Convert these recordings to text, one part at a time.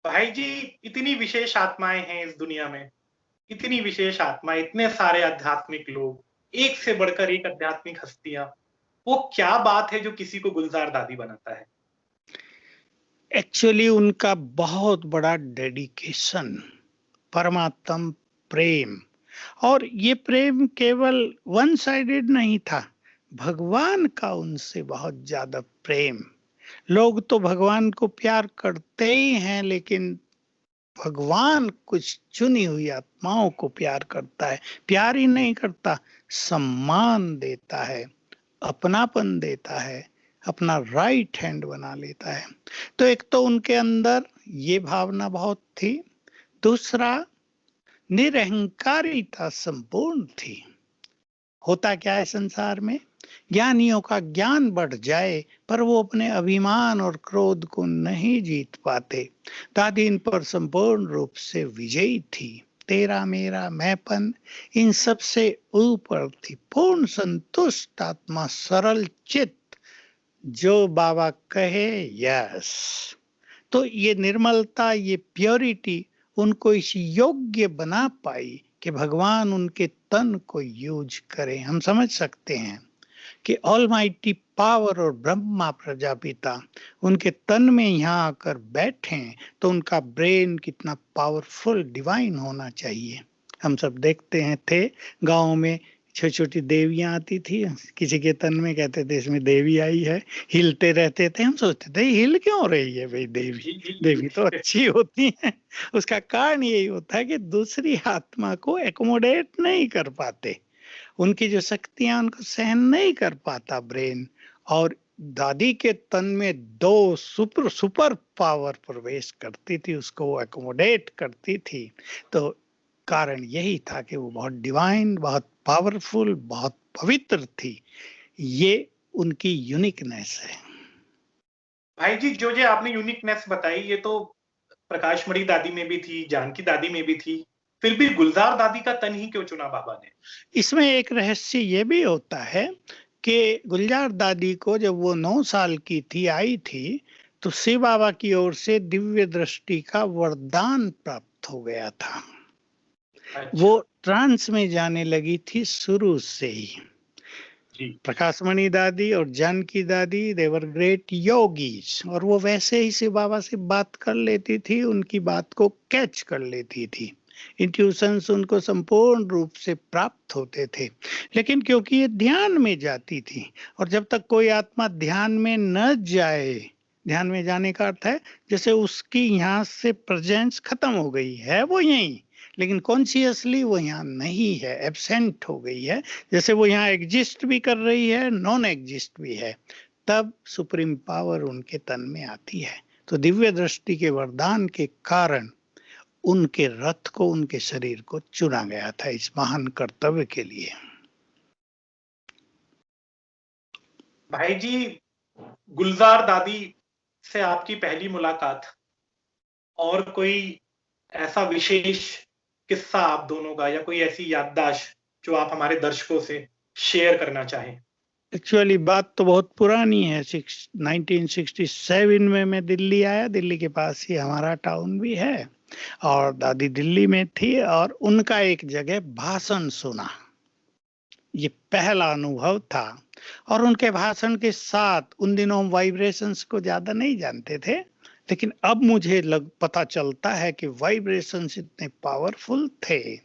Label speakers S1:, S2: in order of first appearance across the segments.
S1: भाई जी, इतनी विशेष आत्माएं हैं इस दुनिया में, इतनी विशेष आत्माएं, इतने सारे आध्यात्मिक लोग, एक से बढ़कर एक आध्यात्मिक हस्तियां। वो क्या बात है जो किसी को गुलजार दादी बनाता है?
S2: एक्चुअली उनका बहुत बड़ा डेडिकेशन, परमात्म प्रेम। और ये प्रेम केवल वन साइडेड नहीं था, भगवान का उनसे बहुत ज्यादा प्रेम। लोग तो भगवान को प्यार करते ही हैं, लेकिन भगवान कुछ चुनी हुई आत्माओं को प्यार करता है। प्यार ही नहीं करता, सम्मान देता है, अपनापन देता है, अपना राइट हैंड बना लेता है। तो एक तो उनके अंदर ये भावना बहुत थी, दूसरा निरहंकारिता संपूर्ण थी। होता क्या है संसार में, ज्ञानियों का ज्ञान बढ़ जाए पर वो अपने अभिमान और क्रोध को नहीं जीत पाते। दादी इन पर संपूर्ण रूप से विजयी थी। तेरा मेरा मैंपन इन सब से ऊपर थी, पूर्ण संतुष्ट आत्मा, सरल चित्त, जो बाबा कहे यस। तो ये निर्मलता, ये प्योरिटी उनको इस योग्य बना पाई कि भगवान उनके तन को यूज करे। हम समझ सकते हैं कि ऑलमाइटी पावर और ब्रह्मा प्रजापिता उनके तन में यहाँ आकर बैठे, तो उनका ब्रेन कितना पावरफुल डिवाइन होना चाहिए। हम सब देखते हैं थे गांव में छोटी छोटी देवियां आती थी, किसी के तन में कहते थे इसमें देवी आई है, हिलते रहते थे। हम सोचते थे हिल क्यों रही है भाई देवी,
S1: जी जी
S2: देवी तो
S1: जी।
S2: अच्छी होती है। उसका कारण यही होता है कि दूसरी आत्मा को एकोमोडेट नहीं कर पाते, उनकी जो शक्तियां उनको सहन नहीं कर पाता ब्रेन। और दादी के तन में दो सुपर सुपर पावर प्रवेश करती थी, उसको वो एकोमोडेट करती थी। तो कारण यही था कि वो बहुत डिवाइन, बहुत पावरफुल, बहुत पवित्र थी। ये उनकी यूनिकनेस है।
S1: भाई जी, जो ये आपने यूनिकनेस बताई, ये तो प्रकाश मणि दादी में भी थी, जानकी दादी में भी थी। फिर भी गुलजार दादी का तन ही क्यों चुना बाबा ने?
S2: इसमें एक रहस्य ये भी होता है कि गुलजार दादी को जब वो 9 साल की थी, आई थी, तो शिव बाबा की ओर से दिव्य दृष्टि का वरदान प्राप्त हो गया था। वो
S1: अच्छा।
S2: ट्रांस में जाने लगी थी शुरू से ही।
S1: जी।
S2: प्रकाशमणि दादी और जानकी दादी देवर ग्रेट योगीज, और वो वैसे ही शिव बाबा से बात कर लेती थी, उनकी बात को कैच कर लेती थी। इंट्यूशंस उनको संपूर्ण रूप से प्राप्त होते थे। लेकिन क्योंकि ये ध्यान में जाती थी, और जब तक कोई आत्मा ध्यान में न जाए, ध्यान में जाने का अर्थ है जैसे उसकी यहाँ से प्रेजेंस खत्म हो गई है, वो यहीं, लेकिन कॉन्शियसली वो यहाँ नहीं है, एब्सेंट हो गई है। जैसे वो यहाँ एग्जिस्ट भी कर रही है, नॉन एग्जिस्ट भी है, तब सुप्रीम पावर उनके तन में आती है। तो दिव्य दृष्टि के वरदान के कारण उनके रथ को, उनके शरीर को चुना गया था इस महान कर्तव्य के लिए।
S1: भाई जी, गुलजार दादी से आपकी पहली मुलाकात और कोई ऐसा विशेष किस्सा आप दोनों का, या कोई ऐसी याददाश्त जो आप हमारे दर्शकों से शेयर करना चाहें?
S2: एक्चुअली बात तो बहुत पुरानी है, 1967 में मैं दिल्ली आया, दिल्ली के पास ही हमारा टाउन भी है, और दादी दिल्ली में थी, और उनका एक जगह भाषण सुना, ये पहला अनुभव था। और उनके भाषण के साथ, उन दिनों हम वाइब्रेशंस को ज्यादा नहीं जानते थे, लेकिन अब मुझे पता चलता है कि वाइब्रेशंस इतने पावरफुल थे।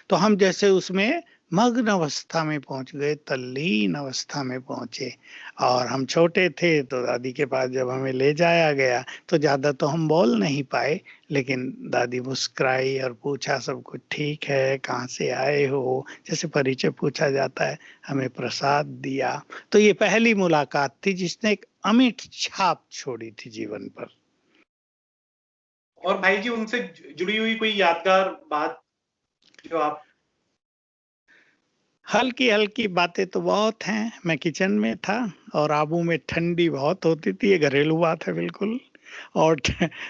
S2: तो हम जैसे उसमें मग्न अवस्था में पहुंच गए, तल्लीन अवस्था में पहुंचे। और हम छोटे थे तो दादी के पास जब हमें ले जाया गया, तो ज्यादा तो हम बोल नहीं पाए, लेकिन दादी मुस्कुराई और पूछा सब कुछ ठीक है, कहाँ से आए हो, जैसे परिचय पूछा जाता है, हमें प्रसाद दिया। तो ये पहली मुलाकात थी जिसने एक अमिट छाप छोड़ी थी जीवन पर।
S1: और भाई जी, उनसे जुड़ी हुई कोई यादगार बात जो आप...
S2: हल्की हल्की बातें तो बहुत हैं। मैं किचन में था और आबू में ठंडी बहुत होती थी, ये घरेलू बात है बिल्कुल। और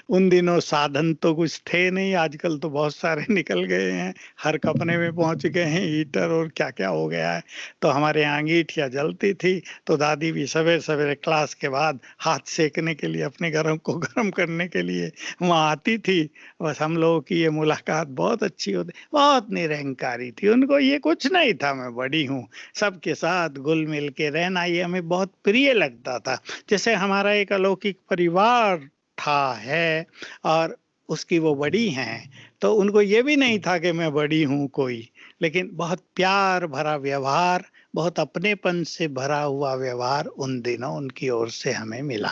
S2: उन दिनों साधन तो कुछ थे नहीं, आजकल तो बहुत सारे निकल गए हैं, हर कपड़े में पहुंच गए हैं हीटर और क्या क्या हो गया है। तो हमारे यहाँ अंगीठियाँ जलती थी, तो दादी भी सवेरे सवेरे क्लास के बाद हाथ सेकने के लिए, अपने घरों को गर्म करने के लिए वहाँ आती थी। बस हम लोगों की ये मुलाकात बहुत अच्छी होती, बहुत निरंकारी थी। उनको ये कुछ नहीं था मैं बड़ी हूँ, सबके साथ घुल मिल के रहना ये हमें बहुत प्रिय लगता था। जैसे हमारा एक अलौकिक परिवार था है, और उसकी वो बड़ी हैं, तो उनको ये भी नहीं था कि मैं बड़ी हूँ कोई, लेकिन बहुत प्यार भरा व्यवहार, बहुत अपनेपन से भरा हुआ व्यवहार उन दिनों उनकी ओर से हमें मिला।